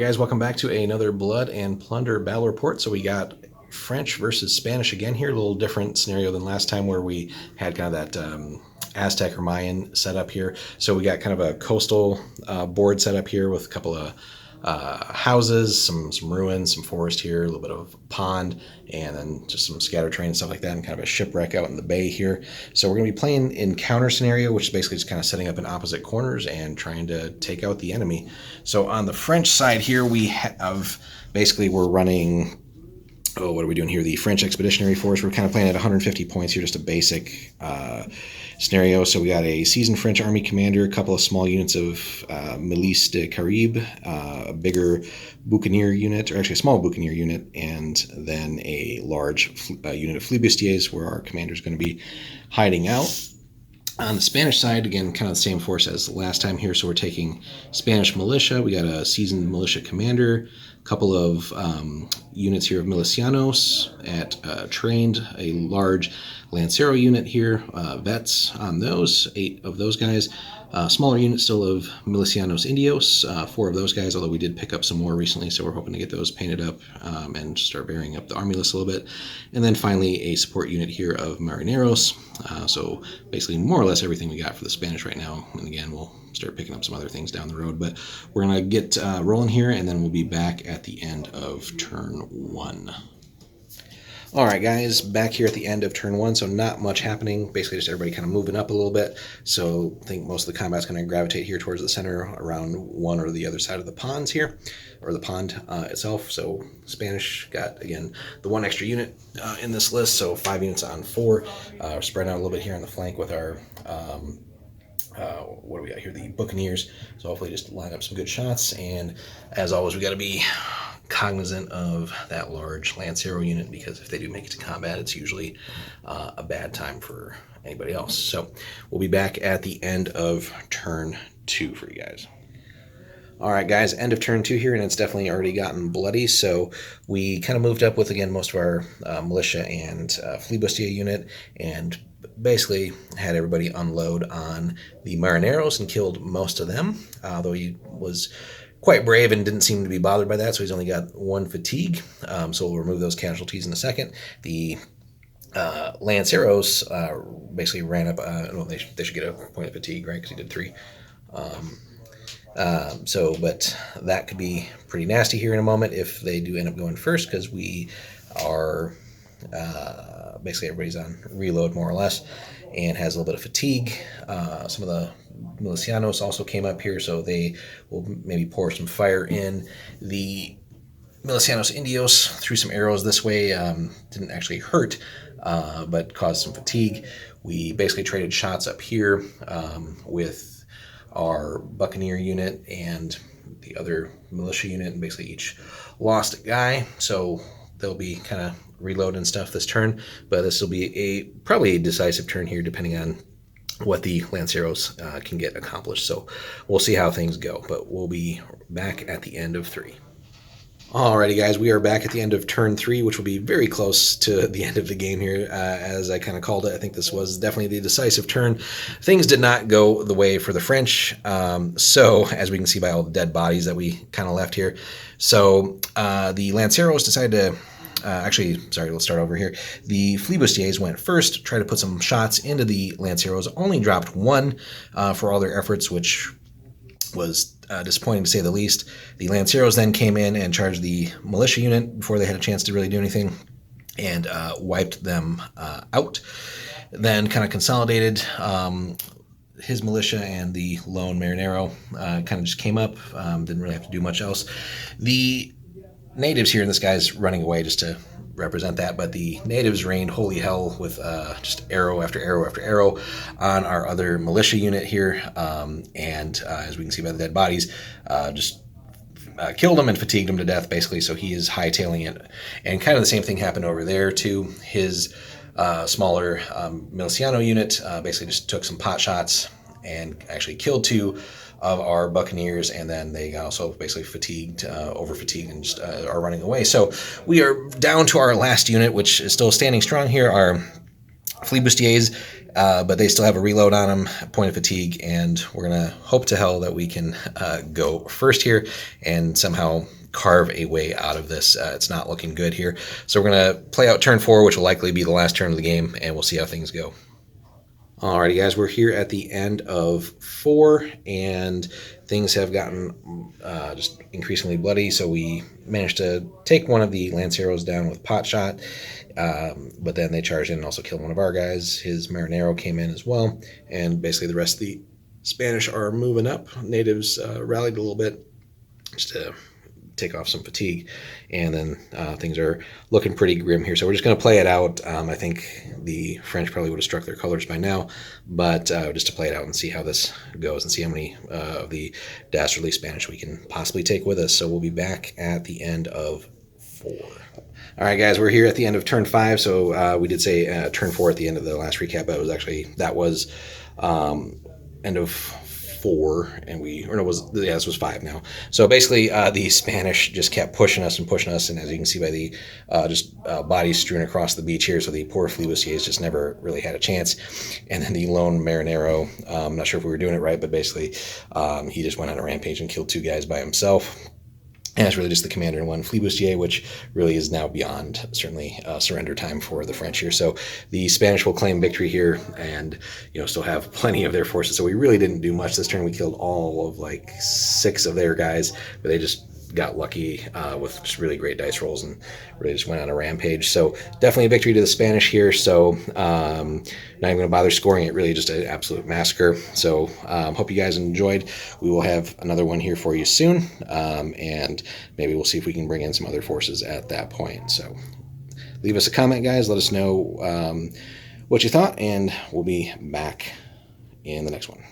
guys, welcome back to another Blood and Plunder battle report. So we got French versus Spanish again here, a little different scenario than last time where we had kind of that Aztec or Mayan setup here. So we got kind of a coastal board set up here with a couple of houses, some ruins, some forest here, a little bit of pond, and then just some scattered terrain and stuff like that, and kind of a shipwreck out in the bay here. So we're going to be playing encounter scenario, which is basically just kind of setting up in opposite corners and trying to take out the enemy. So on the French side here, we have basically we're running. Oh, what are we doing here? The French Expeditionary Force. We're kind of playing at 150 points here, just a basic scenario. So we got a seasoned French army commander, a couple of small units of Militia de Caraïbes, a bigger buccaneer unit, or actually a small buccaneer unit, and then a large unit of flibustiers where our commander is going to be hiding out. On the Spanish side, again, kind of the same force as last time here. So we're taking Spanish militia. We got a seasoned militia commander, a couple of units here of milicianos at trained, a large lancero unit here, vets on those, 8 of those guys. Smaller unit still of milicianos indios, 4 of those guys, although we did pick up some more recently, so we're hoping to get those painted up and start varying up the army list a little bit. And then finally a support unit here of marineros. So basically more or less everything we got for the Spanish right now. And again, we'll start picking up some other things down the road, but we're going to get rolling here, and then we'll be back at the end of turn 1. All right, guys, back here at the end of turn 1, so not much happening. Basically just everybody kind of moving up a little bit. So I think most of the combat's going to gravitate here towards the center around one or the other side of the ponds here, or the pond itself. So Spanish got, again, the 1 extra unit in this list, so 5 units on 4. We're spreading out a little bit here on the flank with our, what do we got here? The Buccaneers. So hopefully just line up some good shots. And as always, we got to be cognizant of that large lancero unit, because if they do make it to combat, it's usually a bad time for anybody else. So we'll be back at the end of turn 2 for you guys. All right, guys, end of turn 2 here, and it's definitely already gotten bloody. So we kind of moved up with, again, most of our militia and flibustier unit, and basically had everybody unload on the marineros and killed most of them, although he was quite brave and didn't seem to be bothered by that, so he's only got 1 fatigue. So we'll remove those casualties in a second. The Lanceros basically ran up. Well, they should get a point of fatigue, right? Because he did 3. But that could be pretty nasty here in a moment if they do end up going first, because we are basically everybody's on reload more or less and has a little bit of fatigue. Some of the milicianos also came up here, so they will maybe pour some fire in. The milicianos indios threw some arrows this way, didn't actually hurt, but caused some fatigue. We basically traded shots up here with our buccaneer unit and the other militia unit, and basically each lost a guy, so they'll be kind of reloading stuff this turn, but this will be probably a decisive turn here, depending on what the Lanceros can get accomplished. So we'll see how things go, but we'll be back at the end of 3. Alrighty, guys, we are back at the end of turn 3, which will be very close to the end of the game here, as I kind of called it. I think this was definitely the decisive turn. Things did not go the way for the French, so as we can see by all the dead bodies that we kind of left here. So the Lanceros decided to let's start over here. The flibustiers went first, tried to put some shots into the Lanceros, only dropped 1 for all their efforts, which was disappointing to say the least. The Lanceros then came in and charged the militia unit before they had a chance to really do anything, and wiped them out. Then kind of consolidated. His militia and the lone marinero kind of just came up, didn't really have to do much else. The natives here, and this guy's running away just to represent that, but the natives rained holy hell with just arrow after arrow after arrow on our other militia unit here, and as we can see by the dead bodies, just killed him and fatigued him to death, basically, so he is hightailing it. And kind of the same thing happened over there, too. His smaller miliciano unit basically just took some pot shots and actually killed 2 of our buccaneers, and then they got also basically fatigued, over fatigued, and just are running away. So we are down to our last unit, which is still standing strong here, our flibustiers, but they still have a reload on them, point of fatigue, and we're going to hope to hell that we can go first here and somehow carve a way out of this. It's not looking good here. So we're going to play out turn 4, which will likely be the last turn of the game, and we'll see how things go. Alrighty, guys, we're here at the end of 4, and things have gotten just increasingly bloody. So we managed to take one of the Lanceros down with pot shot, but then they charged in and also killed one of our guys. His Marinero came in as well, and basically the rest of the Spanish are moving up. Natives rallied a little bit just to take off some fatigue, and then things are looking pretty grim here. So we're just going to play it out. I think the French probably would have struck their colors by now, but just to play it out and see how this goes and see how many of the dastardly Spanish we can possibly take with us. So we'll be back at the end of 4. All right, guys, we're here at the end of turn 5. So we did say turn 4 at the end of the last recap, but that was end of 4, and this was 5 now. So basically the Spanish just kept pushing us, and as you can see by the bodies strewn across the beach here, so the poor flibustiers just never really had a chance. And then the lone Marinero, I'm not sure if we were doing it right, but basically he just went on a rampage and killed 2 guys by himself. And it's really just the commander and 1 flibustier, which really is now beyond certainly surrender time for the French here. So the Spanish will claim victory here, and still have plenty of their forces. So we really didn't do much this turn. We killed all of like 6 of their guys, but they just got lucky with just really great dice rolls and really just went on a rampage. So definitely a victory to the Spanish here. So not even going to bother scoring it. Really just an absolute massacre. So hope you guys enjoyed. We will have another one here for you soon, and maybe we'll see if we can bring in some other forces at that point. So leave us a comment, guys. Let us know what you thought, and we'll be back in the next one.